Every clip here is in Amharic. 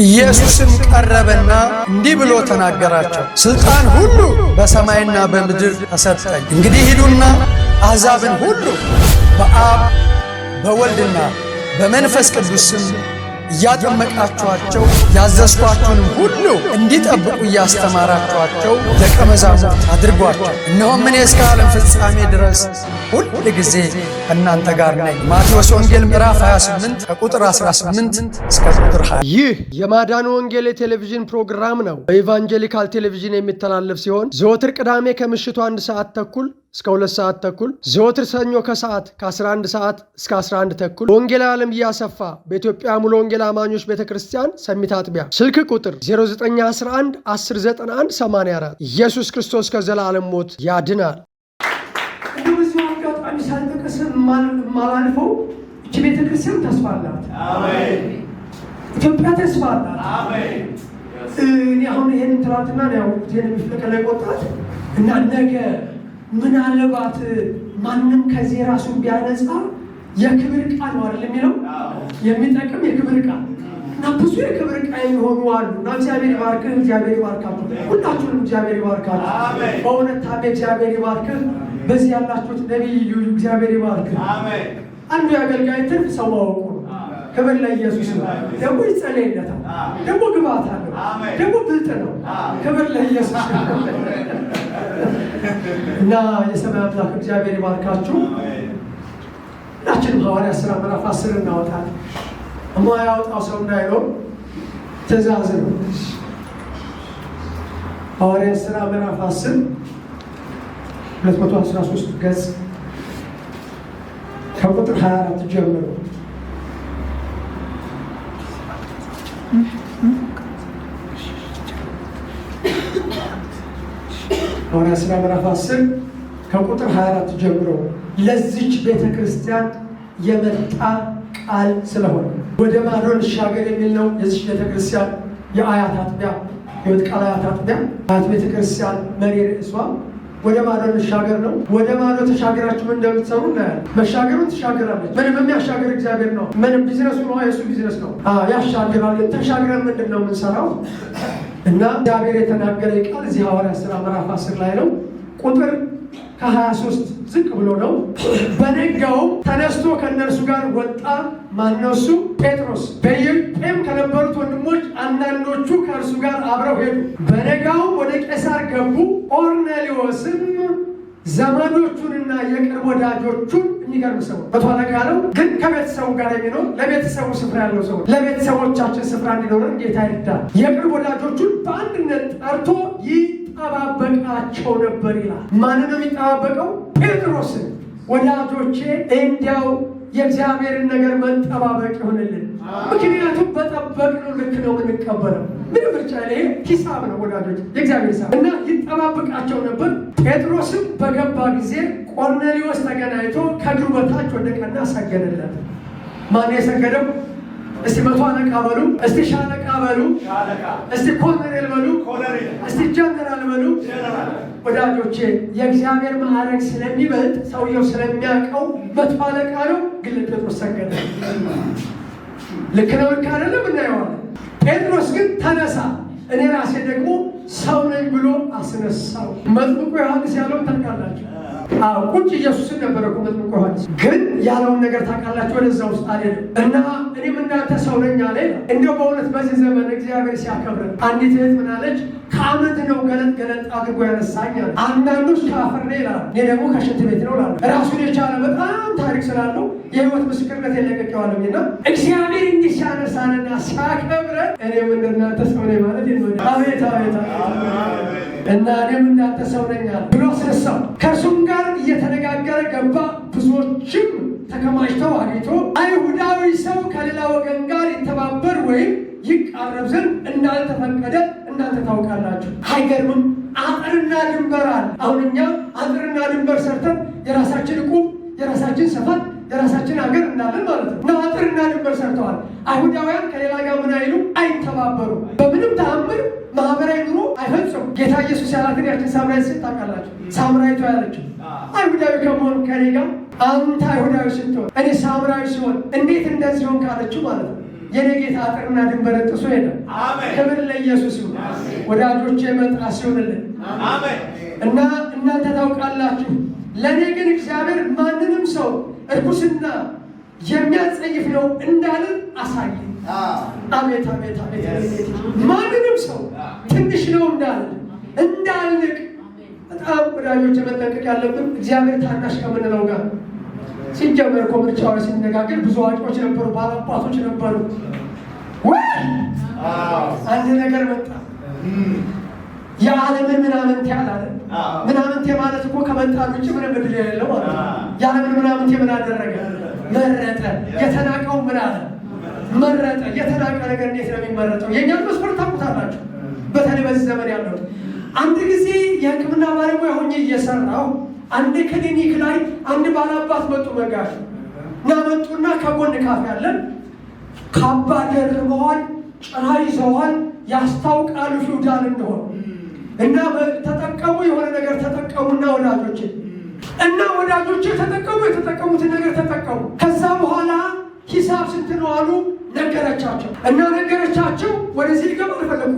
ኢየሱስም ቀረበና እንዲህ ብሎ ተናገራቸው፣ ስልጣን ሁሉ በሰማይና በምድር ተሰጠኝ። እንግዲህ ሂዱና አሕዛብን ሁሉ በአብ በወልድና በመንፈስ ቅዱስ ስም እያጠመቃችኋቸው ያዘዝኳችሁንም ሁሉ እንዲጠብቁ እያስተማራችኋቸው ደቀ መዛሙርት አድርጓቸው። እነሆም እኔ እስከ ዓለም ፍጻሜ ድረስ ሁል ጊዜ ከእናንተ ጋር ነኝ። ማቴዎስ ወንጌል ምዕራፍ 28 ከቁጥር 18 እስከ ቁጥር 20። ይህ የማዳን ወንጌል የቴሌቪዥን ፕሮግራም ነው። በኢቫንጀሊካል ቴሌቪዥን የሚተላለፍ ሲሆን ዘወትር ቅዳሜ ከምሽቱ 1 ሰዓት ተኩል እስከ 2 ሰዓት ተኩል፣ ዘወትር ሰኞ ከሰዓት ከ11 ሰዓት እስከ 11 ተኩል በወንጌላዊ ዓለም እያሰፋ በኢትዮጵያ ሙሉ ወንጌል አማኞች ቤተክርስቲያን ሰሚት አጥቢያ። ስልክ ቁጥር 0911 1091 84። ኢየሱስ ክርስቶስ ከዘላለም ሞት ያድናል። እንደዚህ አጋጣሚ ሳልጠቅስ ማላልፈው እቺ ቤተክርስቲያን ተስፋ አላት። አሜን። ኢትዮጵያ ተስፋ አላት። አሜን። እኔ አሁን ይሄን ትራትና ነው የሚፍለቀለቅ ወጣት እና ነገ ምናልባት ማንም ከዚህ ራሱ ቢያነጻ የክብር ቃል ነው አይደል የሚለው የሚጠቅም የክብር ቃል እና ብዙ የክብር ቃል የሚሆኑ አሉ እና እግዚአብሔር ይባርክህ፣ እግዚአብሔር ይባርካችሁ፣ ሁላችሁንም እግዚአብሔር ይባርካችሁ። በእውነት ታዲያ እግዚአብሔር ይባርክህ። በዚህ ያላችሁት ነቢዩ እግዚአብሔር ይባርክህ። አንዱ የአገልጋይ ትርፍ ሰው ማወቁ ነው። ክብር ለኢየሱስ ነው። ደግሞ ይጸለይለታል፣ ደግሞ ግባት አለው፣ ደግሞ ብልጥ ነው። ክብር ለኢየሱስ ነው። እና የሰማይ አምላክ እግዚአብሔር ይባርካችሁ። ሁላችንም ሐዋርያት ሥራ ምዕራፍ 10 እናወጣለን። የማያወጣው ሰው እንዳይኖር ትእዛዝ ነው። ሐዋርያት ሥራ ምዕራፍ 10 213 ገጽ ከቁጥር 24 ጀምሮ ሐዋርያት ሥራ ምዕራፍ 10 ከቁጥር 24 ጀምሮ ለዚች ቤተክርስቲያን የመጣ ቃል ስለሆነ ወደ ማዶ እንሻገር የሚል ነው። የዚች ቤተክርስቲያን የአያት አጥቢያ የወጥቃል አያት አጥቢያ አያት ቤተክርስቲያን መሪ ርዕሷ ወደ ማዶ እንሻገር ነው። ወደ ማዶ ተሻገራችሁ ምን እንደምትሰሩ እናያለን። መሻገሩን ትሻገራለች። ምንም የሚያሻገር እግዚአብሔር ነው። ምንም ቢዝነሱ ነው፣ የእሱ ቢዝነስ ነው። ያሻግራል። ተሻግረን ምንድን ነው የምንሰራው? እና እግዚአብሔር የተናገረ ቃል እዚህ ሐዋርያት ሥራ ምዕራፍ 10 ላይ ነው። ቁጥር ከ23 ዝቅ ብሎ ነው። በነጋውም ተነስቶ ከእነርሱ ጋር ወጣ። ማነው እሱ? ጴጥሮስ። በኢዮጴም ከነበሩት ወንድሞች አንዳንዶቹ ከእርሱ ጋር አብረው ሄዱ። በነጋውም ወደ ቄሳር ገቡ። ቆርኔሌዎስም ዘመዶቹንና የቅርብ ወዳጆቹን የሚገርም ሰው መቶ አለቃ ነው፣ ግን ከቤተሰቡ ጋር የሚኖር ለቤተሰቡ ስፍራ ያለው ሰው። ለቤተሰቦቻችን ስፍራ እንዲኖረን ጌታ ይርዳል። የቅርብ ወዳጆቹን በአንድነት ጠርቶ ይጠባበቃቸው ነበር ይላል። ማንን ነው የሚጠባበቀው? ጴጥሮስን። ወዳጆቼ እንዲያው የእግዚአብሔርን ነገር መጠባበቅ ይሆንልን። ምክንያቱም በጠበቅነው ልክ ነው የምንቀበለው። ምንም ምርጫ ይሄ ሂሳብ ነው ወዳጆች፣ የእግዚአብሔር ሂሳብ እና ይጠባበቃቸው ነበር። ጴጥሮስም በገባ ጊዜ ቆርኔሌዎስ ተገናኝቶ ከእግሩ በታች ወደቀና ሰገደለት። ማን የሰገደው? እስቲ መቶ አለቃ በሉ፣ እስቲ ሻለቃ በሉ፣ እስቲ ኮሎኔል በሉ፣ እስቲ ጀነራል በሉ። ወዳጆቼ የእግዚአብሔር ማዕረግ ስለሚበልጥ ሰውየው ስለሚያውቀው መቶ አለቃ ነው፣ ግን ጴጥሮስ ሰገደ። ልክ ነው፣ ልክ አይደለም እናየዋለን። ጴጥሮስ ግን ተነሳ፣ እኔ ራሴ ደግሞ ሰው ነኝ ብሎ አስነሳው። መጥምቁ ዮሐንስ ያለውን ታውቃላችሁ? ቁጭ ኢየሱስን ነበረ እኮ መጥምቁ ዮሐንስ፣ ግን ያለውን ነገር ታውቃላችሁ? ወደዛ ውስጥ አልሄድም እና እኔም እናንተ ሰው ነኝ አለ። እንደው በእውነት በዚህ ዘመን እግዚአብሔር ሲያከብረን አንዲት እህት ምን አለች? ከአመድ ነው ገለጥ ገለጥ አድርጎ ያነሳኛል። አንዳንዶች ከአፈር ነው ይላል፣ እኔ ደግሞ ከሽንት ቤት ነው ላለ። ራሱን የቻለ በጣም ታሪክ ስላለው የህይወት ምስክርነት የለቀቀዋለኝ እና እግዚአብሔር እንዲህ ሲያነሳንና ሲያከብረን እኔም እንደናንተ ሰው ነኝ ማለት ይኖ አቤት አቤት እና እኔም እናንተ ሰው ነኝ ብሎ አስነሳው። ከእርሱም ጋር እየተነጋገረ ገባ። ብዙዎችም ተከማችተው አግኝቶ አይሁዳዊ ሰው ከሌላ ወገን ጋር ይተባበር ወይም ይቃረብ ዘንድ እንዳልተፈቀደ እናንተ ታውቃላችሁ። አይገርምም? አጥርና ድንበር አለ። አሁን እኛ አጥርና ድንበር ሰርተን የራሳችን ዕቁብ፣ የራሳችን ሰፈር፣ የራሳችን ሀገር እንዳለን ማለት ነው። እና አጥርና ድንበር ሰርተዋል። አይሁዳውያን ከሌላ ጋር ምን አይሉ? አይተባበሩ። በምንም ተአምር ማህበራዊ ኑሮ አይፈጽሙ። ጌታ ኢየሱስ ያላትን ያችን ሳምራዊት ሴት ታውቃላችሁ? ሳምራዊቷ ያለችው አይሁዳዊ ከመሆኑ ከኔ ጋር አንተ አይሁዳዊ ስትሆን እኔ ሳምራዊ ሲሆን እንዴት እንደዚህ ሆን ካለችው ማለት ነው። የኔ ጌታ አጥርና ድንበር ጥሶ ሄደ። ክብር ለኢየሱስ ይሁን። ወዳጆቼ መጣ ሲሆንልን እና እናንተ ታውቃላችሁ። ለእኔ ግን እግዚአብሔር ማንንም ሰው እርኩስና የሚያጸይፍ ነው እንዳልን አሳየ። አቤት አቤት አቤት! ማንንም ሰው ትንሽ ነው እንዳልንቅ። በጣም ወዳጆቼ መጠንቀቅ ያለብን እግዚአብሔር ታናሽ ከምንለው ጋር ሲጀመር እኮ ምርጫው ሲነጋገር ብዙ አዋቂዎች ነበሩ፣ ባላባቶች ነበሩ። አንድ ነገር መጣ። የዓለምን ምናምንቴ አላለ። ምናምንቴ ማለት እኮ ከመጣን ውጭ ምንም ዕድል የሌለው ማለት ነው። የዓለምን ምናምንቴ ምን አደረገ? መረጠ። የተናቀው ምን አለ? መረጠ። የተናቀ ነገር እንዴት ነው የሚመረጠው? የእኛን መስፈርት ታውቁታላችሁ። በተለይ በዚህ ዘመን ያለው አንድ ጊዜ የሕክምና ባለሙያ ሆኜ እየሰራሁ አንድ ክሊኒክ ላይ አንድ ባላባት መጡ። መጋሽ እና መጡና ከጎን ካፌ ያለን ካባ ደርበዋል፣ ጭራ ይዘዋል፣ ያስታውቃሉ ፊውዳል እንደሆነ እና ተጠቀሙ። የሆነ ነገር ተጠቀሙና ወዳጆቼ ተጠቀሙ። የተጠቀሙትን ነገር ተጠቀሙ። ከዛ በኋላ ሂሳብ ስንት ነው አሉ። ነገረቻቸው። ወደዚህ ሊገባ አልፈለጉም።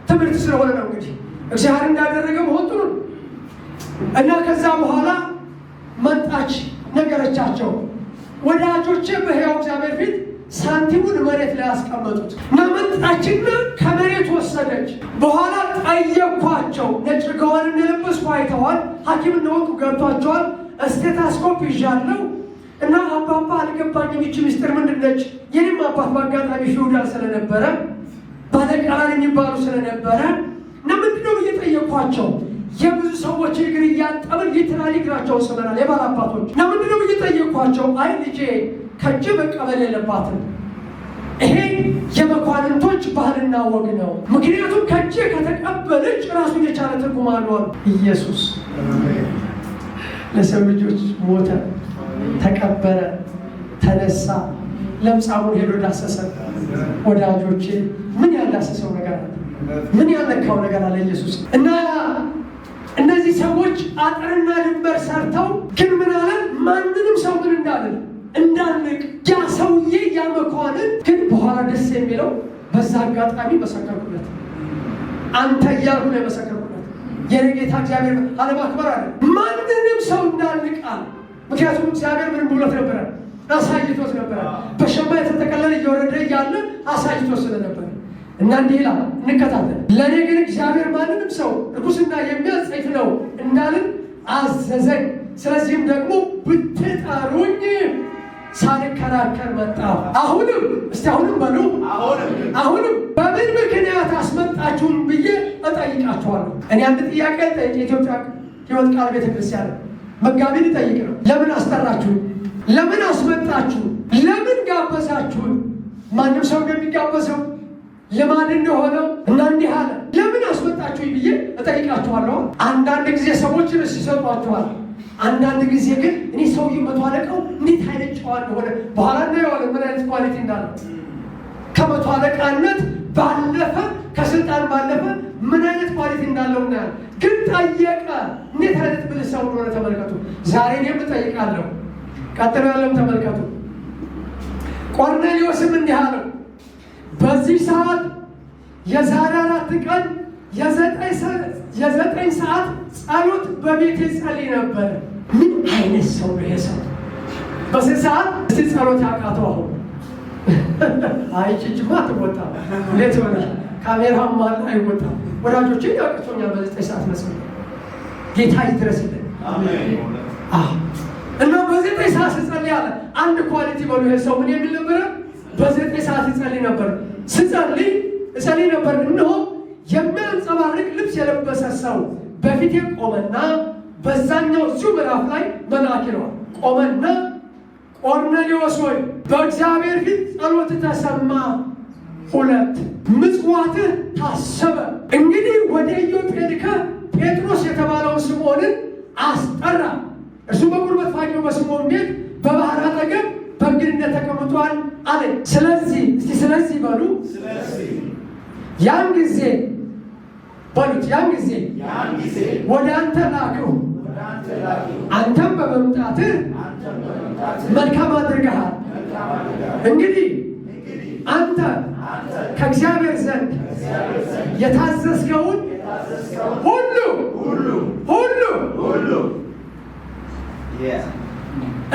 ትምህርት ስለሆነ ነው እንግዲህ እግዚአብሔር እንዳደረገ መሆን ጥሩ ነው። እና ከዛ በኋላ መጣች፣ ነገረቻቸው። ወዳጆቼ በሕያው እግዚአብሔር ፊት ሳንቲሙን መሬት ላይ ያስቀመጡት እና መጣችና ከመሬት ወሰደች። በኋላ ጠየኳቸው። ነጭ ጋዋን እንደለበስኩ አይተዋል። ሐኪም እንደወጡ ገብቷቸዋል። እስቴታስኮፕ ይዣለሁ እና አባባ አልገባኝም፣ ይቺ ምስጢር ምንድን ነች? የኔም አባት በአጋጣሚ ፊውዳል ስለነበረ ባለቃራን የሚባሉ ስለነበረ እና ምንድነው ብዬ ጠየኳቸው። የብዙ ሰዎች እግር እያጠብን ሊትራሊ እግራቸውን ስመናል የባል አባቶች እና ምንድነው ብዬ ጠየኳቸው። አይ ልጄ ከእጅ መቀበል የለባትም፣ ይሄ የመኳንንቶች ባህልና ወግ ነው። ምክንያቱም ከእጅ ከተቀበለች ራሱን የቻለ ትርጉም አለው። ኢየሱስ ለሰው ልጆች ሞተ፣ ተቀበረ፣ ተነሳ፣ ለምጻሙን ሄዶ ዳሰሰ። ወዳጆቼ ምን ያላሰሰው ነገር አለ? ምን ያለካው ነገር አለ? ኢየሱስ እና እነዚህ ሰዎች አጥርና ድንበር ሰርተው ግን ምን አለ? ማንንም ሰው ምን እንዳልንቅ ያ ሰውዬ ያ መኳንን ግን በኋላ ደስ የሚለው በዛ አጋጣሚ መሰከርኩለት። አንተ እያልኩ ነው የመሰከርኩለት። የኔ ጌታ እግዚአብሔር አለማክበር አለ። ማንንም ሰው እንዳልንቅ አለ። ምክንያቱም እግዚአብሔር ምን ብሎት ነበረ? አሳይቶት ነበረ። በሸማ የተጠቀለለ እየወረደ እያለ አሳይቶት ስለነበረ እና እንዲህ ይላል፣ እንከታተል። ለእኔ ግን እግዚአብሔር ማንንም ሰው ርኩስና የሚያጸይፍ ነው እንዳልን አዘዘኝ። ስለዚህም ደግሞ ብትጠሩኝ ሳልከራከር መጣሁ። አሁንም በሉ አሁንም በምን ምክንያት አስመጣችሁን ብዬ እጠይቃችኋለሁ። እኔ አንድ ጥያቄ ጠይቅ። የኢትዮጵያ ሕይወት ቃል ቤተክርስቲያን መጋቢ ልጠይቅ ነው። ለምን አስጠራችሁን? ለምን አስመጣችሁ? ለምን ጋበዛችሁን? ማንም ሰው እንደሚጋበዘው ልማድ እንደሆነው እና እንዲህ አለ። ለምን አስመጣችሁኝ ብዬ እጠይቃችኋለሁ። አንዳንድ ጊዜ ሰዎች ርዕስ ይሰጧችኋል። አንዳንድ ጊዜ ግን እኔ ሰውዬው መቶ አለቃው እንዴት አይነት ጨዋ እንደሆነ በኋላ እናየዋለን፣ ምን አይነት ኳሊቲ እንዳለው። ከመቶ አለቃነት ባለፈ ከስልጣን ባለፈ ምን አይነት ኳሊቲ እንዳለው እናያለን። ግን ጠየቀ። እንዴት አይነት ብልህ ሰው እንደሆነ ተመልከቱ። ዛሬ እኔም እጠይቃለሁ። ቀጥሎ ያለውን ተመልከቱ። ቆርኔሌዎስም እንዲህ አለው፣ በዚህ ሰዓት የዛሬ 4 ቀን የ9 ሰዓት ጸሎት በቤቴ ጸልይ ነበር። ምን አይነት ሰው ነው ይሄ ሰው? በዚህ ሰዓት እስቲ ጸሎት ያቃተው አሁን አይጭጭማ ትወጣ እንዴት ሆነ? ካሜራም ማለት አይወጣም። ወዳጆቼ ያቅቶኛል በ9 ሰዓት መስሎኝ። ጌታ ይድረስልን። አሜን። እና በ9 ሰዓት ስጸልይ አለ። አንድ ኳሊቲ በሉ ይሄ ሰው ምን የሚል ነበር? በ9 ሰዓት ይጸልይ ነበር። እጸልይ ነበር። እነሆ የሚያንጸባርቅ ልብስ የለበሰ ሰው በፊቴ ቆመና፣ በዛኛው እዚሁ ምዕራፍ ላይ መልአክ ይለዋል። ቆመና ቆርኔሌዎስ ሆይ በእግዚአብሔር ፊት ጸሎት ተሰማ፣ 2 ምጽዋትህ ታሰበ። እንግዲህ ወደ ኢዮጴ ልከህ ጴጥሮስ የተባለውን ስምዖንን አስጠራ። እርሱ በጉልበት ፋቂው በስምዖን ቤት በባህር አጠገብ በእንግድነት ተቀምጧል አለኝ። ስለዚህ በሉ ያን ጊዜ ወደ አንተ ላክሁ፣ አንተም በመምጣትህ መልካም አድርገሃል። እንግዲህ አንተ ከእግዚአብሔር ዘንድ የታዘዝከውን ሁሉ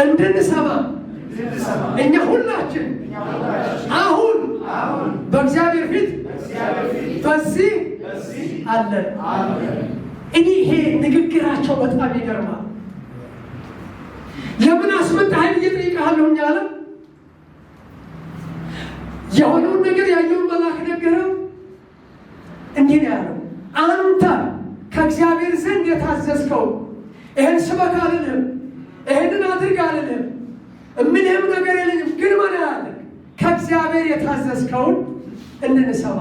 እንድንሰማ እኛ ሁላችን አሁን በእግዚአብሔር ፊት በዚህ አለን። እኔ ይሄ ንግግራቸው በጣም ይገርማል። ለምን አስመጣኸኝ እየጠይቀሃለሁ አለ። የሆነውን ነገር ያየውን መልአክ ነገረው። እንዲህ ነው ያለው፣ አንተ ከእግዚአብሔር ዘንድ የታዘዝከው ይህን ስበክ አልልህም፣ ይህንን አድርግ አልልህም፣ እምልህም ነገር የለኝም። ግን ምን ያለ ከእግዚአብሔር የታዘዝከውን እንድንሰማ።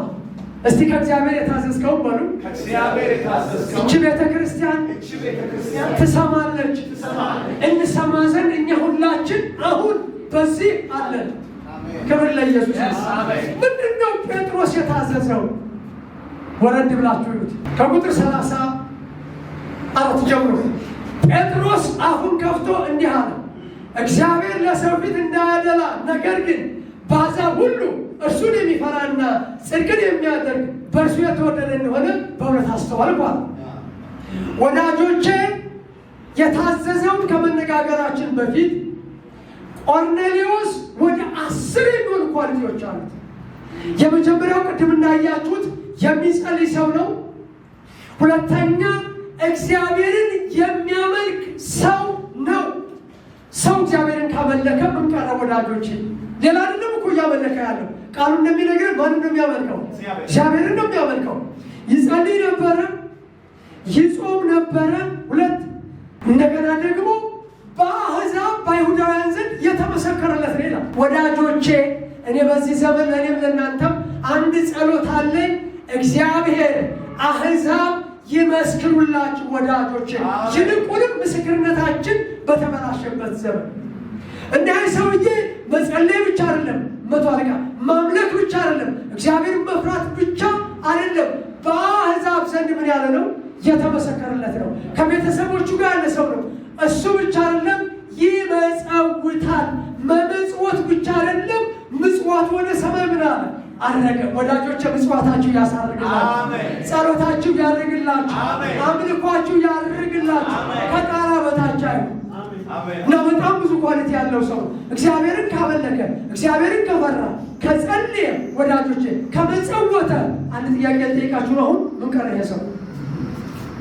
እስቲ ከእግዚአብሔር የታዘዝከውን በሉ። እቺ ቤተ ክርስቲያን ትሰማለች። እንሰማ ዘንድ እኛ ሁላችን አሁን በዚህ አለን። ክብር ለኢየሱስ። ምንድን ነው ጴጥሮስ የታዘዘው? ወረድ ብላችሁ ይሁት ከቁጥር 34 ጀምሮ ጴጥሮስ አፉን ከፍቶ እንዲህ አለ፣ እግዚአብሔር ለሰው ፊት እንዳያደላ ነገር ግን በአሕዛብ ሁሉ እርሱን የሚፈራና ጽድቅን የሚያደርግ በእርሱ የተወደደ እንደሆነ በእውነት አስተዋልኳል። ወዳጆቼ የታዘዘውን ከመነጋገራችን በፊት ቆርኔሌዎስ ወደ 10 የሚሆኑ ኳሊቲዎች አሉት። የመጀመሪያው ቅድም እንዳያችሁት የሚጸልይ ሰው ነው። ሁለተኛ እግዚአብሔርን የሚያመልክ ሰው ነው። ሰው እግዚአብሔርን ካመለከ ምን ቀረ ወዳጆቼ? ሌላ አይደለም እኮ እያመለከ ያለው። ቃሉ እንደሚነግረን ማንን ነው የሚያመልከው? እግዚአብሔርን ነው የሚያመልከው። ይጸልይ ነበረ፣ ይጾም ነበረ። ሁለት እንደገና ደግሞ በአሕዛብ በአይሁዳውያን ዘንድ የተመሰከረለት ሌላ። ወዳጆቼ እኔ በዚህ ዘመን ለእኔም ለእናንተም አንድ ጸሎት አለኝ። እግዚአብሔር አሕዛብ ይመስክሩላችሁ ወዳጆቼ። ይልቁንም ምስክርነታችን በተበላሸበት ዘመን እንዲህ ሰውዬ መጸለይ ብቻ አይደለም፣ መቶ አለቃ ማምለክ ብቻ አይደለም፣ እግዚአብሔርን መፍራት ብቻ አይደለም። በአሕዛብ ዘንድ ምን ያለ ነው? የተመሰከረለት ነው። ከቤተሰቦቹ ጋር ያለ ሰው ነው። እሱ ብቻ አይደለም፣ ይመጸውታል። መመጽወት ብቻ አይደለም፣ ምጽዋት ወደ ሰማይ ምን አለ? አረገ። ወዳጆቼ ምጽዋታችሁ ያሳርግላችሁ፣ ጸሎታችሁ ያርግላችሁ፣ አምልኳችሁ ያርግላችሁ። ከጣራ በታች አይሁን እና በጣም ብዙ ኳሊቲ ያለው ሰው እግዚአብሔርን ካመለከ፣ እግዚአብሔርን ከፈራ፣ ከጸለየ፣ ወዳጆቼ ከመጸወተ። አንድ ጥያቄ ልጠይቃችሁ። አሁን ምን ቀረ? ይሄ ሰው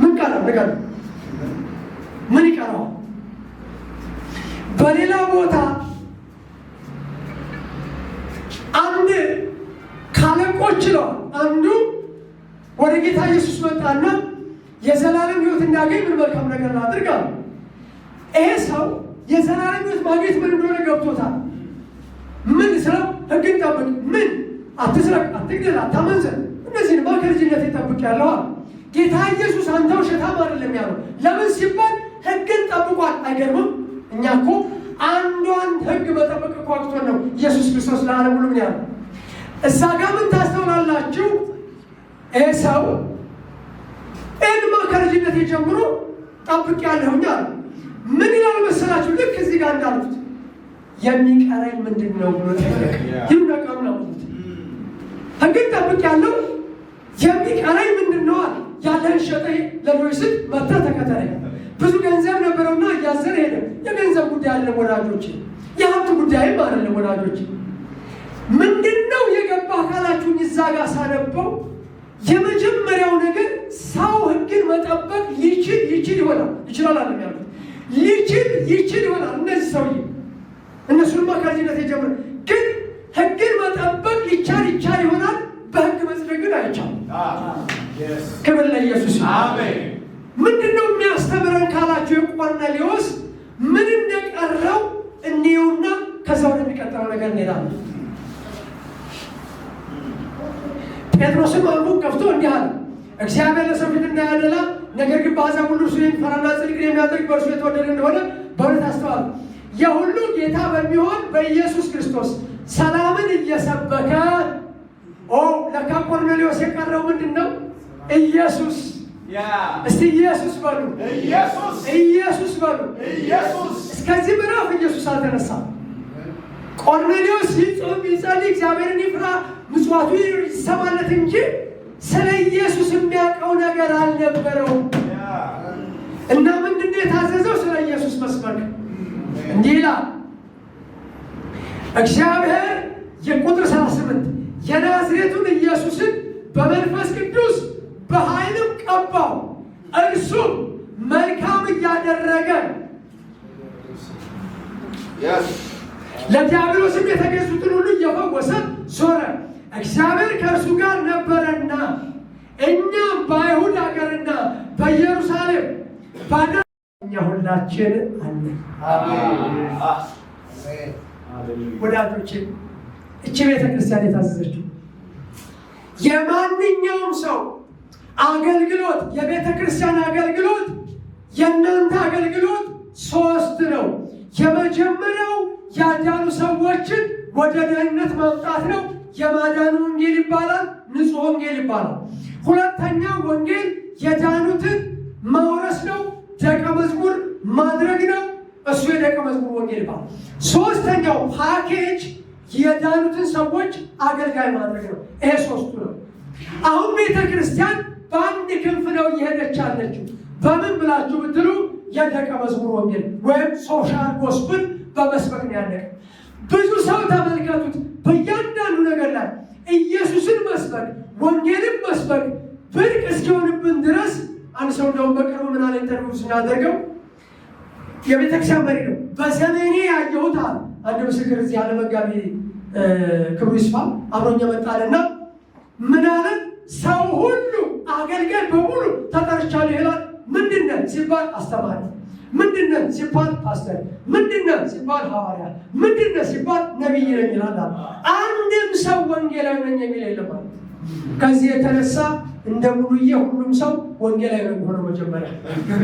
ምን ቀረ? ነገር ምን ይቀረዋል? በሌላ ቦታ አንድ ካለቆች ነው አንዱ ወደ ጌታ ኢየሱስ መጣና የዘላለም ሕይወት እንዳገኝ ምን መልካም ነገር ላድርግ አለ። ይሄ ሰው የዘላለም ሕይወት ማግኘት ምን እንደሆነ ገብቶታል። ምን ስራ? ሕግን ጠብቅ። ምን? አትስረቅ፣ አትግደል፣ አታመንዝር። እነዚህንማ ከልጅነት ይጠብቅ ያለዋል። ጌታ ኢየሱስ አንተ ውሸታም አይደለም ያለው። ለምን ሲባል ሕግን ጠብቋል። አይገርምም? እኛ እኮ አንዷን ሕግ መጠበቅ እኮ አቅቶን ነው ኢየሱስ ክርስቶስ ለዓለም ሁሉ ምን ያለው። እዛ ጋር ምን ታስተውላላችሁ? ይሄ ሰው እድማ ከልጅነት ጀምሮ ጠብቅ ያለሁኝ አለ። ምን ይላል መሰላችሁ? ልክ እዚህ ጋር እንዳሉት የሚቀረኝ ምንድን ነው ብሎ ጠየቀ። ይነቀም ነው ሕግን ጠብቅ ያለው የሚቀረኝ ምንድን ነው አለ። ያለህን ሸጠህ ለሌሎች ስጥ፣ መጥተህ ተከተለኝ። ብዙ ገንዘብ ነበረውና እያዘነ ሄደ። የገንዘብ ጉዳይ አይደለም ወዳጆች፣ የሀብት ጉዳይም አይደለም ወዳጆች። ምንድን ነው የገባ አካላችሁን እዛ ጋር ሳነበው የመጀመሪያው ነገር ሰው ሕግን መጠበቅ ይችል ይሆናል። ይችላል አለ ያሉት ይችል ይሆናል። እነዚህ ሰውዬ እነሱንማ ከልጅነት የጀመረ ግን ሕግን መጠበቅ ይቻል ይሆናል። በሕግ መጽደቅ ግን አይቻልም። ክብር ለኢየሱስ። ምንድን ነው የሚያስተምረን ካላችሁ የቆርኔሌዎስ ምን እንደቀረው እንየውና ከዛ ወደሚቀጥለው ነገር እንሄዳለን። ጴጥሮስም አፉን ከፍቶ እንዲህ አለ፣ እግዚአብሔር ለሰው ፊት እንዳያደላ ነገር ግን በአሕዛብ ሁሉ እርሱን የሚፈራና ጽድቅን የሚያደርግ በእርሱ የተወደደ እንደሆነ በእውነት አስተዋል። የሁሉ ጌታ በሚሆን በኢየሱስ ክርስቶስ ሰላምን እየሰበከ ለካ ቆርኔሌዎስ የቀረው ምንድን ነው? ኢየሱስ። እስቲ ኢየሱስ በሉ፣ ኢየሱስ በሉ። እስከዚህ ምዕራፍ ኢየሱስ አልተነሳም። ቆርኔሌዎስ ይጾም ይጸልይ፣ እግዚአብሔርን ይፍራ፣ ምጽዋቱ ይሰማለት እንጂ ስለ ኢየሱስ የሚያውቀው ነገር አልነበረውም። እና ምንድነው የታዘዘው? ስለ ኢየሱስ መስበክ። እንዲህ ይላል እግዚአብሔር የቁጥር 38 የናዝሬቱን ኢየሱስን በመንፈስ ቅዱስ በኃይልም ቀባው፣ እርሱም መልካም እያደረገ ለዲያብሎስም የተገዙትን ሁሉ እየፈወሰ ዞረ። እግዚአብሔር ከእርሱ ጋር ነበረና እኛም በአይሁድ ሀገርና በኢየሩሳሌም እኛ ሁላችን አለን። ወዳጆቼ እቺ ቤተ ክርስቲያን የታዘዘችው የማንኛውም ሰው አገልግሎት፣ የቤተ ክርስቲያን አገልግሎት፣ የእናንተ አገልግሎት ሶስት ነው። የመጀመሪያው ያዳኑ ሰዎችን ወደ ደህንነት ማምጣት ነው። የማዳኑ ወንጌል ይባላል፣ ንጹሕ ወንጌል ይባላል። ሁለተኛው ወንጌል የዳኑትን ማውረስ ነው፣ ደቀ መዝሙር ማድረግ ነው። እሱ የደቀ መዝሙር ወንጌል ይባላል። ሶስተኛው ፓኬጅ የዳኑትን ሰዎች አገልጋይ ማድረግ ነው። ይሄ ሶስቱ ነው። አሁን ቤተ ክርስቲያን በአንድ ክንፍ ነው እየሄደች ያለችው። በምን ብላችሁ ብትሉ የደቀ መዝሙር ወንጌል ወይም ሶሻል ጎስፕል በመስበክ ነው ያለቀ። ብዙ ሰው ተመልከቱት፣ በእያንዳንዱ ነገር ላይ ኢየሱስን መስበክ፣ ወንጌልን መስበክ ብርቅ እስኪሆንብን ድረስ አንድ ሰው እንደውም በቅርቡ ምን አለ ኢንተርቪው ስናደርገው የቤተክርስቲያን መሪ ነው። በዘመኔ ያየሁት አለ አንድ ምስክር እዚህ ያለ መጋቢ ክብሩ ይስፋ አብሮኛ መጣልና ምን አለ ሰው ሁሉ አገልጋይ በሙሉ ተጠርቻለሁ ይላል። ምንድነው ሲባል አስተማሪ፣ ምንድነው ሲባል ፓስተር፣ ምንድነው ሲባል ሐዋርያ፣ ምንድነው ሲባል ነቢይ ነኝ ይላል። አንድም ሰው ወንጌላዊ ነኝ የሚል የለም። ከዚህ የተነሳ እንደ ሙሉዬ ሁሉም ሰው ወንጌላዊ ነው የሚሆነው መጀመሪያ።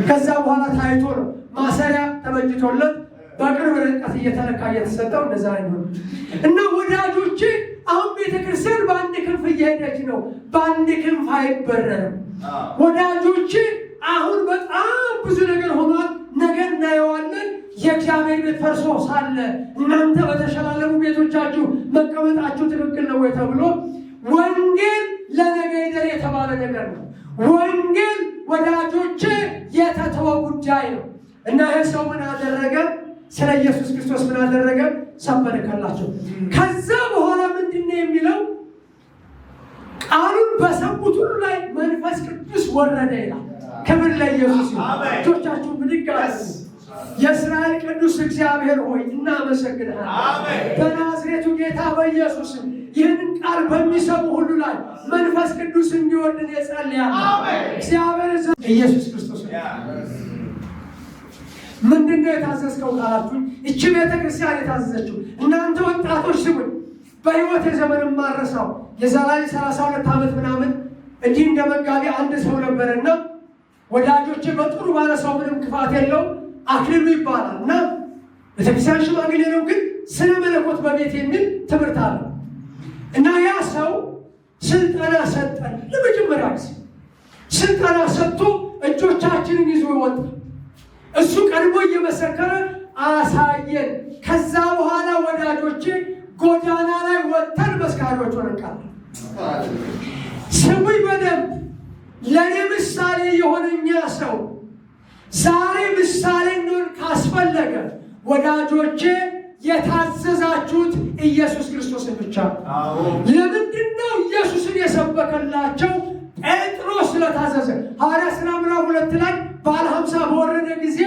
ከዛ በኋላ ታይቶ ነው ማሰሪያ ተበጅቶለት በቅርብ ርቀት እየተለካ እየተሰጠው እንደዛ ነው። እና ወዳጆቼ አሁን ቤተክርስቲያን በአንድ ክንፍ እየሄደች ነው። በአንድ ክንፍ አይበረርም ወዳጆቼ። አሁን በጣም ብዙ ነገር ሆኗል። ነገር እናየዋለን። የእግዚአብሔር ቤት ፈርሶ ሳለ እናንተ በተሸላለሙ ቤቶቻችሁ መቀመጣችሁ ትክክል ነው ወይ ተብሎ ወንጌል ለነገ ይደር የተባለ ነገር ነው። ወንጌል ወዳጆቼ የተተወ ጉዳይ ነው። እና ይህ ሰው ምን አደረገ? ስለ ኢየሱስ ክርስቶስ ምን አደረገ? ሰበከላቸው። ከዛ በኋላ ምንድነው የሚለው? ቃሉን በሰሙት ሁሉ ላይ መንፈስ ቅዱስ ወረደ ይላል። ክብር ለኢየሱስ ይሁን። እጆቻችሁን ብድግ አድርጉ። የእስራኤል ቅዱስ እግዚአብሔር ሆይ እናመሰግንሃለን። በናዝሬቱ ጌታ በኢየሱስ ይህንን ቃል በሚሰሙ ሁሉ ላይ መንፈስ ቅዱስ እንዲወርድ እጸልያለሁ። እግዚአብሔር ኢየሱስ ክርስቶስ ምንድነው የታዘዝከው ካላችሁኝ፣ እቺ ቤተክርስቲያን የታዘዘችው እናንተ ወጣቶች ስሙኝ። በህይወት የዘመን ማረሳው የዛሬ 32 ዓመት ምናምን እንዲህ እንደ መጋቢ አንድ ሰው ነበረና ወዳጆቼ በጥሩ ባለሰው ምንም ክፋት የለው አክሊሉ ይባላል እና ቤተክርስቲያን ሽማግሌ ነው፣ ግን ስለ መለኮት በቤት የሚል ትምህርት አለ እና ያ ሰው ስልጠና ሰጠን። ለመጀመሪያ ጊዜ ስልጠና ሰጥቶ እጆቻችንን ይዞ ወጣ። እሱ ቀድሞ እየመሰከረ አሳየን። ከዛ በኋላ ወዳጆቼ ጎዳና ላይ ወጥተን መስካሪዎች ሆነን ስሙኝ በደንብ ለእኔ ምሳሌ የሆነኛ ሰው ዛሬ ምሳሌ እንደሆን ካስፈለገ ወዳጆቼ የታዘዛችሁት ኢየሱስ ክርስቶስን ብቻ። ለምንድነው ኢየሱስን የሰበከላቸው? ጴጥሮስ ስለታዘዘ። ሐዋርያት ሥራ ምዕራፍ 2 ላይ ባለ 50 በወረደ ጊዜ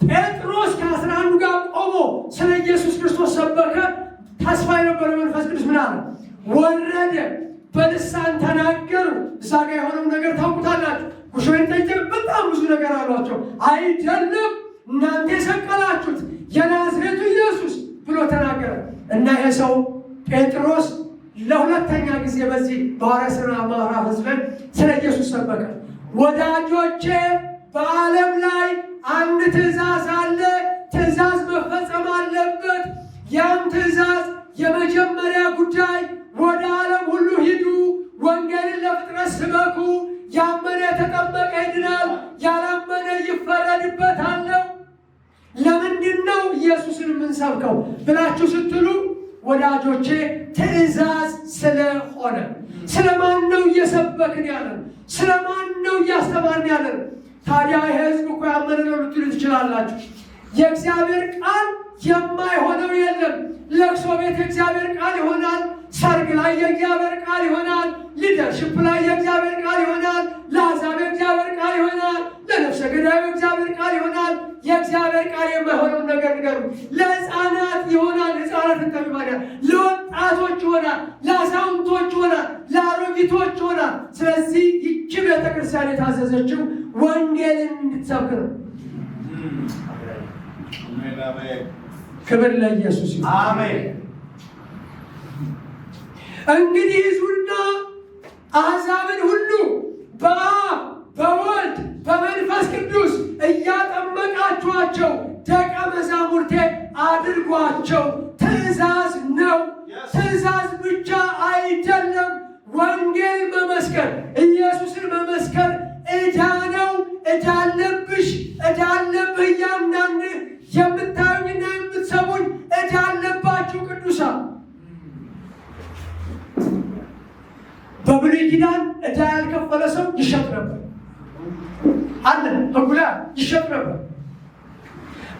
ጴጥሮስ ከ11 ጋር ቆሞ ስለ ኢየሱስ ክርስቶስ ሰበከ። ተስፋ የነበረ መንፈስ ቅዱስ ምን አለ? ወረደ። በልሳን ተናገሩ። እዛ ጋ የሆነው ነገር ታውቁታላችሁ። ጉሾን ጠይቀን በጣም ብዙ ነገር አሏቸው። አይደለም እናንተ የሰቀላችሁት የናዝሬቱ ኢየሱስ ብሎ ተናገረ እና ይሄ ሰው ጴጥሮስ ለሁለተኛ ጊዜ በዚህ በሐዋርያት ሥራ ምዕራፍ ህዝብን ስለ ኢየሱስ ሰበከ። ወዳጆቼ በዓለም ላይ አንድ ትእዛዝ አለ። ትእዛዝ መፈጸም አለበት። ያም ትእዛዝ የመጀመሪያ ጉዳይ ወደ ዓለም ሁሉ ሂዱ፣ ወንጌልን ለፍጥረት ስበኩ፣ ያመነ የተጠመቀ ይድናል፣ ያላመነ ይፈረድበታል። ለምንድን ነው ኢየሱስን የምንሰብከው ብላችሁ ስትሉ ወዳጆቼ ትእዛዝ ስለሆነ። ስለማን ነው እየሰበክን ያለን? ስለማን ነው እያስተማርን ያለን? ታዲያ የሕዝብ እኮ ያመነ ነው ልትሉ ትችላላችሁ። የእግዚአብሔር ቃል የማይሆነው የለም። ለቅሶ ቤት የእግዚአብሔር ቃል ይሆናል። ሰርግ ላይ የእግዚአብሔር ቃል ይሆናል። ሊደርሽፕ ላይ የእግዚአብሔር ቃል ይሆናል። ለአሕዛብ የእግዚአብሔር ቃል ይሆናል። ለነፍሰ ገዳዩ የእግዚአብሔር ቃል ይሆናል። የእግዚአብሔር ቃል የማይሆነው ነገር ንገሩ። ለሕፃናት ይሆናል። ሕፃናትን ተግባሪያ ለወጣቶች ይሆናል። ለአዛውንቶች ይሆናል። ለአሮጊቶች ይሆናል። ስለዚህ ይቺ ቤተክርስቲያን የታዘዘችው ወንጌልን እንድትሰብክ ነው። ክብር ለኢየሱስ ይሁን። አሜን። እንግዲህ ሕዝቡና አሕዛብን ሁሉ በአብ በወልድ በመንፈስ ቅዱስ እያጠመቃችኋቸው ደቀ መዛሙርቴ አድርጓቸው። ትእዛዝ ነው። ትእዛዝ ብቻ አይደለም። ወንጌል መመስከር፣ ኢየሱስን መመስከር ዕዳ ነው። ዕዳ አለብሽ፣ ዕዳ አለብህ። እያንዳንድ የምታዩኝና የምትሰሙኝ ዕዳ አለባችሁ ቅዱሳን። በብሉይ ኪዳን ዕዳ ያልከፈለ ሰው ይሸጥ ነበር አለ ሕጉ ላይ ይሸጥ ነበር።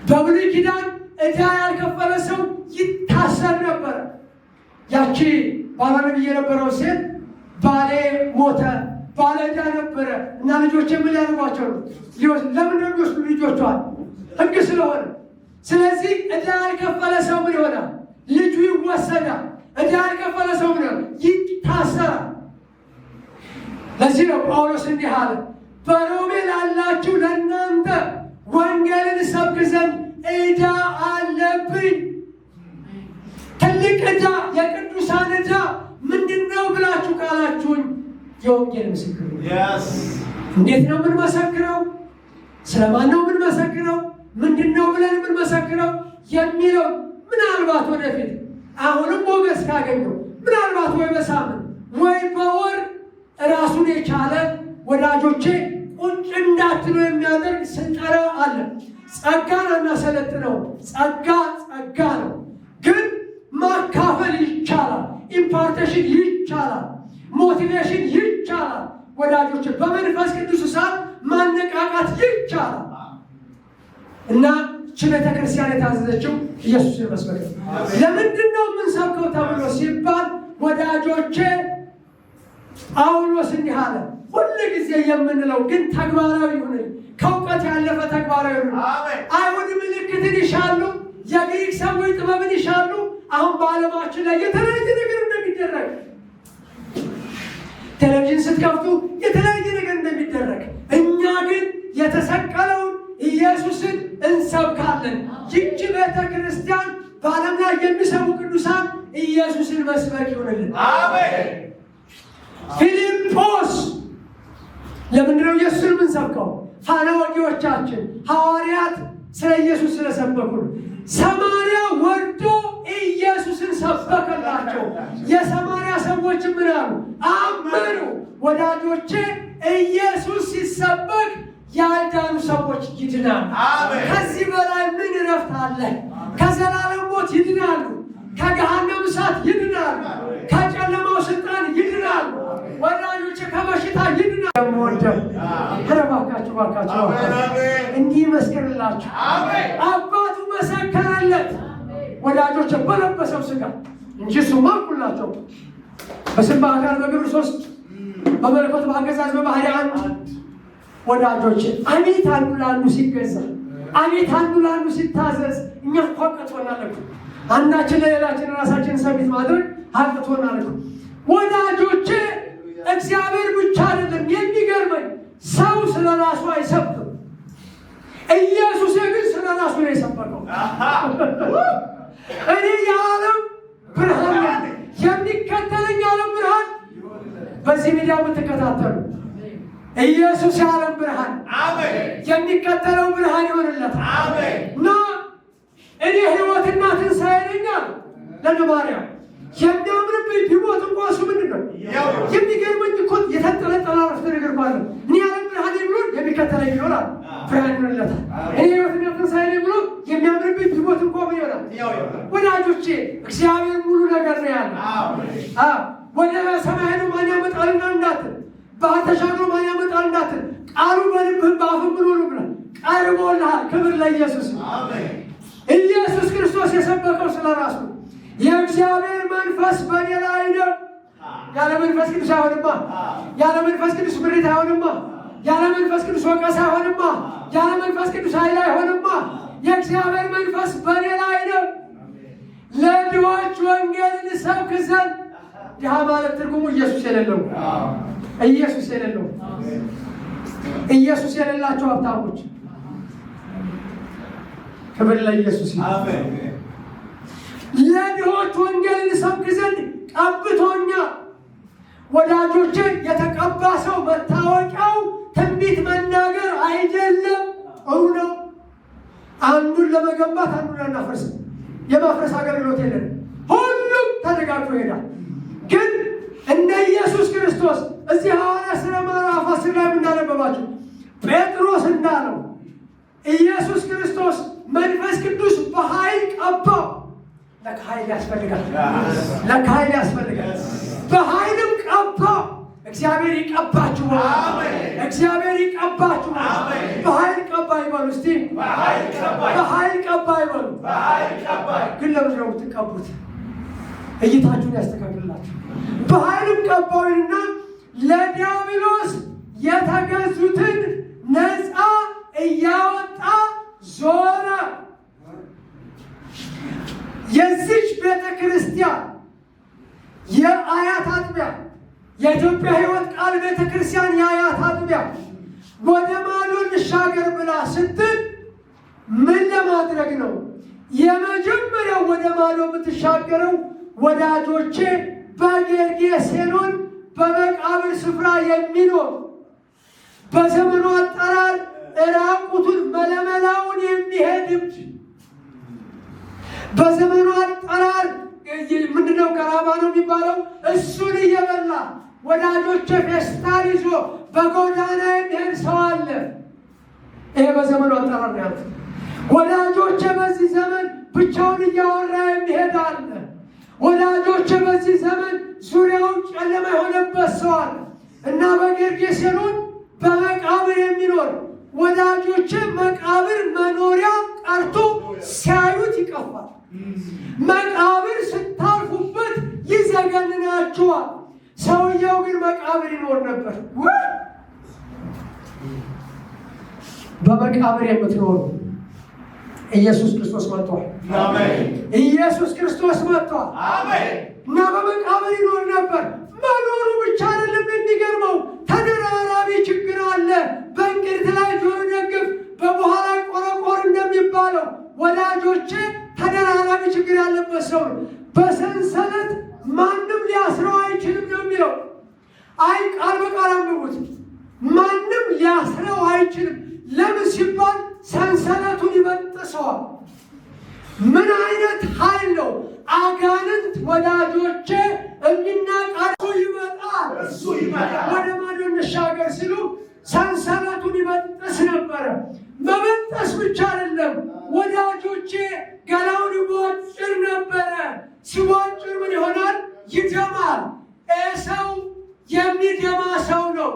በብሉይ ኪዳን ዕዳ ያልከፈለ ሰው ይታሰር ነበር። ያቺ ባለነቢይ የነበረው ሴት ባሌ ሞተ፣ ባለ ዕዳ ነበረ እና ልጆች ምን ሊያደርጓቸው ነው? ለምን ነው የሚወስዱ ልጆቿን? ሕግ ስለሆነ። ስለዚህ ዕዳ ያልከፈለ ሰው ምን ይሆናል? ልጁ ይወሰዳል። ዕዳ ያልከፈለ ሰው ምን ይሆናል? ይታሰራል። ለዚህ ነው ጳውሎስ እንዲህ አለ፣ በሮሜ ላላችሁ ለእናንተ ወንጌልን ሰብክ ዘንድ ዕዳ አለብኝ። ትልቅ ዕዳ፣ የቅዱሳን ዕዳ ምንድን ነው ብላችሁ ካላችሁኝ የወንጌል ምስክር ነው። እንዴት ነው የምንመሰክረው? ስለማን ነው የምንመሰክረው? ምንድን ነው ብለን የምንመሰክረው የሚለው ምናልባት ወደፊት አሁንም ሞገስ ካገኘው ምናልባት ወይ በሳምንት ወይ በወር ራሱን የቻለ ወዳጆቼ ቁጭ እንዳትሉ የሚያደርግ ስልጠና አለ። ጸጋን አናሰለጥነው። ጸጋ ጸጋ ነው፣ ግን ማካፈል ይቻላል። ኢምፓርቴሽን ይቻላል። ሞቲቬሽን ይቻላል። ወዳጆቼ በመንፈስ ቅዱስ እሳት ማነቃቃት ይቻላል። እና ይህች ቤተክርስቲያን የታዘዘችው ኢየሱስን መስበክ ነው። ለምንድን ነው የምንሰብከው ተብሎ ሲባል ወዳጆቼ ጳውሎስ እንዲህ አለ፣ ሁል ጊዜ የምንለው ግን ተግባራዊ ይሁን፣ ከእውቀት ያለፈ ተግባራዊ ይሁን። አይሁድ ምልክትን ይሻሉ፣ የግሪክ ሰዎች ጥበብን ይሻሉ። አሁን በዓለማችን ላይ የተለያየ ነገር እንደሚደረግ ቴሌቪዥን ስትከፍቱ የተለያየ ነገር እንደሚደረግ፣ እኛ ግን የተሰቀለውን ኢየሱስን እንሰብካለን። ይህች ቤተ ክርስቲያን በዓለም ላይ የሚሰሙ ቅዱሳን ኢየሱስን መስበክ ይሆንልን። አሜን። ፊልጶስ ለምንድነው ኢየሱስን የምንሰብከው? ፋና ወጊዎቻችን ሐዋርያት ስለ ኢየሱስ ስለሰበኩ። ሰማርያ ወርዶ ኢየሱስን ሰበከላቸው። የሰማርያ ሰዎች ምን አሉ? አመኑ። ወዳጆቼ ኢየሱስ ሲሰበክ ያልዳኑ ሰዎች ይድናሉ። ከዚህ በላይ ምን እረፍት አለ? ከዘላለም ሞት ይድናሉ። ከገሃነም እሳት ይድናሉ። ከጨለማው ስልጣን ይድናሉ። ወዳጆቼ ከበሽታ ይድናሉ። የምወደው እባካችሁ እባካችሁ እንዲህ ይመስክርላችሁ። አባቱ መሰከረለት። ወዳጆቼ በለበሰው ሥጋ እንጂ እሱማ እኩላቸው በስም በአካል በግብር ሦስት በመለኮት በአገዛዝ በባህሪ አንድ። ወዳጆቼ አቤት አንዱ ለአንዱ ሲገዛ፣ አቤት አንዱ ለአንዱ ሲታዘዝ እኛ እኮ አቅቶናል እኮ። አንዳችን ለሌላችን ራሳችን ሰሚት ማድረግ አቅቶናል እኮ። ወዳጆቼ እግዚአብሔር ብቻ አይደለም የሚገርመኝ፣ ሰው ስለ ራሱ አይሰብክም። ኢየሱስ ግን ስለ ራሱ ነው የሰበከው። እኔ የዓለም ብርሃን ነኝ፣ የሚከተለኝ የዓለም ብርሃን። በዚህ ሚዲያ የምትከታተሉ ኢየሱስ የዓለም ብርሃን፣ የሚከተለው ብርሃን ይሆንለታል። እና እኔ ሕይወትና ትንሣኤ ነኝ አለ ለማርያም። የሚያምንብኝ ቢሞት እንኳ እሱ ምንድን ነው የሚገርመኝ እኮ የተንጠለጠለ አረፍተ ነገር ማለት እኔ የዓለም ብርሃን ብሎ የሚከተለኝ ይኖራል፣ ብርሃን ይሆንለታል። እኔ ሕይወትና ትንሣኤ ነኝ ብሎ ወዳጆቼ እግዚአብሔር ሙሉ ነገር ነው ያለው። ወደ ሰማይ ሄዶ ማን ያመጣልና እንዳትል፣ ባህር ተሻግሮ ማን ያመጣል እንዳትል፣ ቃሉ በልብህ በአፍህ ብሎ ነው ብለህ ቀርቦልሃል። ክብር ለኢየሱስ። ኢየሱስ ክርስቶስ የሰበከው ስለ ራሱ የእግዚአብሔር መንፈስ በእኔ ላይ ነው። ያለ መንፈስ ቅዱስ አይሆንማ። ያለ መንፈስ ቅዱስ ምሪት አይሆንማ። ያለ መንፈስ ቅዱስ ወቀሳ አይሆንማ። ያለ መንፈስ ቅዱስ ኃይል አይሆንማ። የእግዚአብሔር መንፈስ በእኔ ላይ ነው፣ ለድሆች ወንጌልን እሰብክ ዘንድ። ድሃ ማለት ትርጉሙ ኢየሱስ የሌለው፣ ኢየሱስ የሌለው፣ ኢየሱስ የሌላቸው ሀብታሞች። ክብር ለኢየሱስ። ለድሆች ወንጌልን እሰብክ ዘንድ ቀብቶኛል። ወዳጆቼ የተቀባ ሰው መታወቂያው ትንቢት መናገር አይደለም። ነው አንዱን ለመገንባት አንዱን አናፈርስ። የማፍረስ አገልግሎት የለንም። ሁሉም ተደጋግፎ ይሄዳል። ግን እንደ ኢየሱስ ክርስቶስ እዚህ ሐዋርያት ሥራ ምዕራፍ 10 ላይ እንዳነበባችሁ ጴጥሮስ እንዳለው ኢየሱስ ክርስቶስ መንፈስ ቅዱስ በኃይል ቀባው። ለካ ኃይል ያስፈልጋል። ለካ ኃይል ያስፈልጋል። በኃይልም ቀባው። እግዚአብሔር ይቀባችኋል። እግዚአብሔር ይቀባችኋል። በኃይል ቀባ ይበሉ እስቲ። በኃይል ቀባ ይበሉ። ግን ለምንድን ነው የምትቀቡት? እይታችሁን ያስተካክልላችሁ። በኃይልም ቀባውና ለዲያብሎስ የተገዙትን ነፃ እያወጣ ዞረ። የዚች ቤተ ክርስቲያን የአያት አጥቢያ የኢትዮጵያ ሕይወት ቃል ቤተ ክርስቲያን የአያት አጥቢያ ወደ ማዶ እንሻገር ብላ ስትል ምን ለማድረግ ነው? የመጀመሪያው ወደ ማዶ የምትሻገረው ወዳጆቼ በጌርጌሴኖን በመቃብር ስፍራ የሚኖር በዘመኑ አጠራር ራቁቱን መለመላውን የሚሄድ እብድ፣ በዘመኑ አጠራር ምንድነው ቀራባ ነው የሚባለው፣ እሱን እየበላ ወዳጆቼ ፌስታል ይዞ በጎዳና የሚሄድ ሰው አለ። ይሄ በዘመኑ አጠራር ነው ያሉት። ወዳጆቼ በዚህ ዘመን ብቻውን እያወራ የሚሄድ አለ። ወዳጆቼ በዚህ ዘመን ዙሪያውን ጨለማ የሆነበት ሰው አለ እና በጌርጌሴኖን በመቃብር የሚኖር ወዳጆቼ መቃብር መኖሪያ ቀርቶ ሲያዩት ይቀፋል። መቃብር ስታልፉበት ይዘገንናችኋል። ሰውየው ግን መቃብር ይኖር ነበር። በመቃብር የምትኖሩ ኢየሱስ ክርስቶስ መጥቷል። ኢየሱስ ክርስቶስ መጥቷል እና በመቃብር ይኖር ነበር። መኖሩ ብቻ አይደለም የሚገርመው፣ ተደራራቢ ችግር አለ። በእንቅርት ላይ ጆሮ ደግፍ፣ በበኋላ ቆረቆር እንደሚባለው ወዳጆቼ ተደራራቢ ችግር ያለበት ሰው ነው። በሰንሰለት ማንም ሊያስረው አይችልም ነው የሚለው። አይ ቃል በቃል አንብቡት። ማንም ሊያስረው አይችልም። ለምን ሲባል ሰንሰለቱን ይበጥሰዋል። ምን አይነት ኃይል ነው! አጋንንት ወዳጆቼ የሚናቃሱ ይመጣል። ወደ ማዶ እንሻገር ሲሉ ሰንሰለቱን ይበጥስ ነበረ። መበጠስ ብቻ አይደለም ወዳጆቼ፣ ገላውን ይቧጭር ነበረ። ሲቧጭር ምን ይሆናል? ይደማል። ሰው የሚደማ ሰው ነው።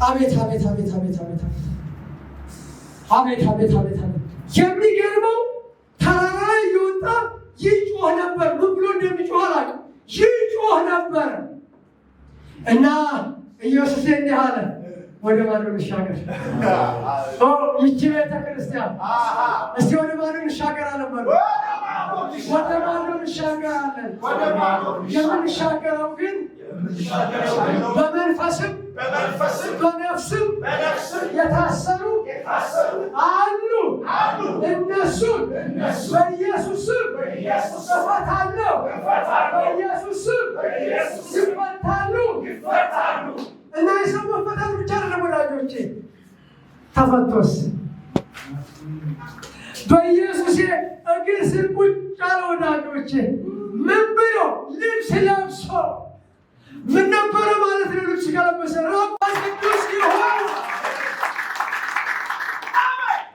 አቤት አቤት አቤት አቤት አቤት አቤት አቤት አቤት አቤት! የሚገርመው ተራራ እየወጣ ይጮህ ነበር። ምን ብሎ እንደሚጮህ አላውቅም። ይጮህ ነበር እና ኢየሱስ እንዲህ አለ፣ ወደ ማዶ እንሻገር። ይቺ ቤተ ክርስቲያን እስቲ ወደ ማዶ እንሻገራለን በሉ። ወደ ማዶ እንሻገራለን። የምንሻገረው ግን በመንፈስም በነፍስም የታሰሩ አሉ። እነሱን በኢየሱስ ስም እፈታለሁ። በኢየሱስ ስም ይፈታሉ። እና የሰው መፈታት ብቻ አይደለም ወዳጆቼ፣ ተፈቶስ በኢየሱስ እግር ስር ቁጭ ያለ ወዳጆቼ ምን ብሎ ልብስ ለብሶ ምን ነበረ ማለት ነው? ልብስ ከለበሰ ራባ ቅዱስ ይሆን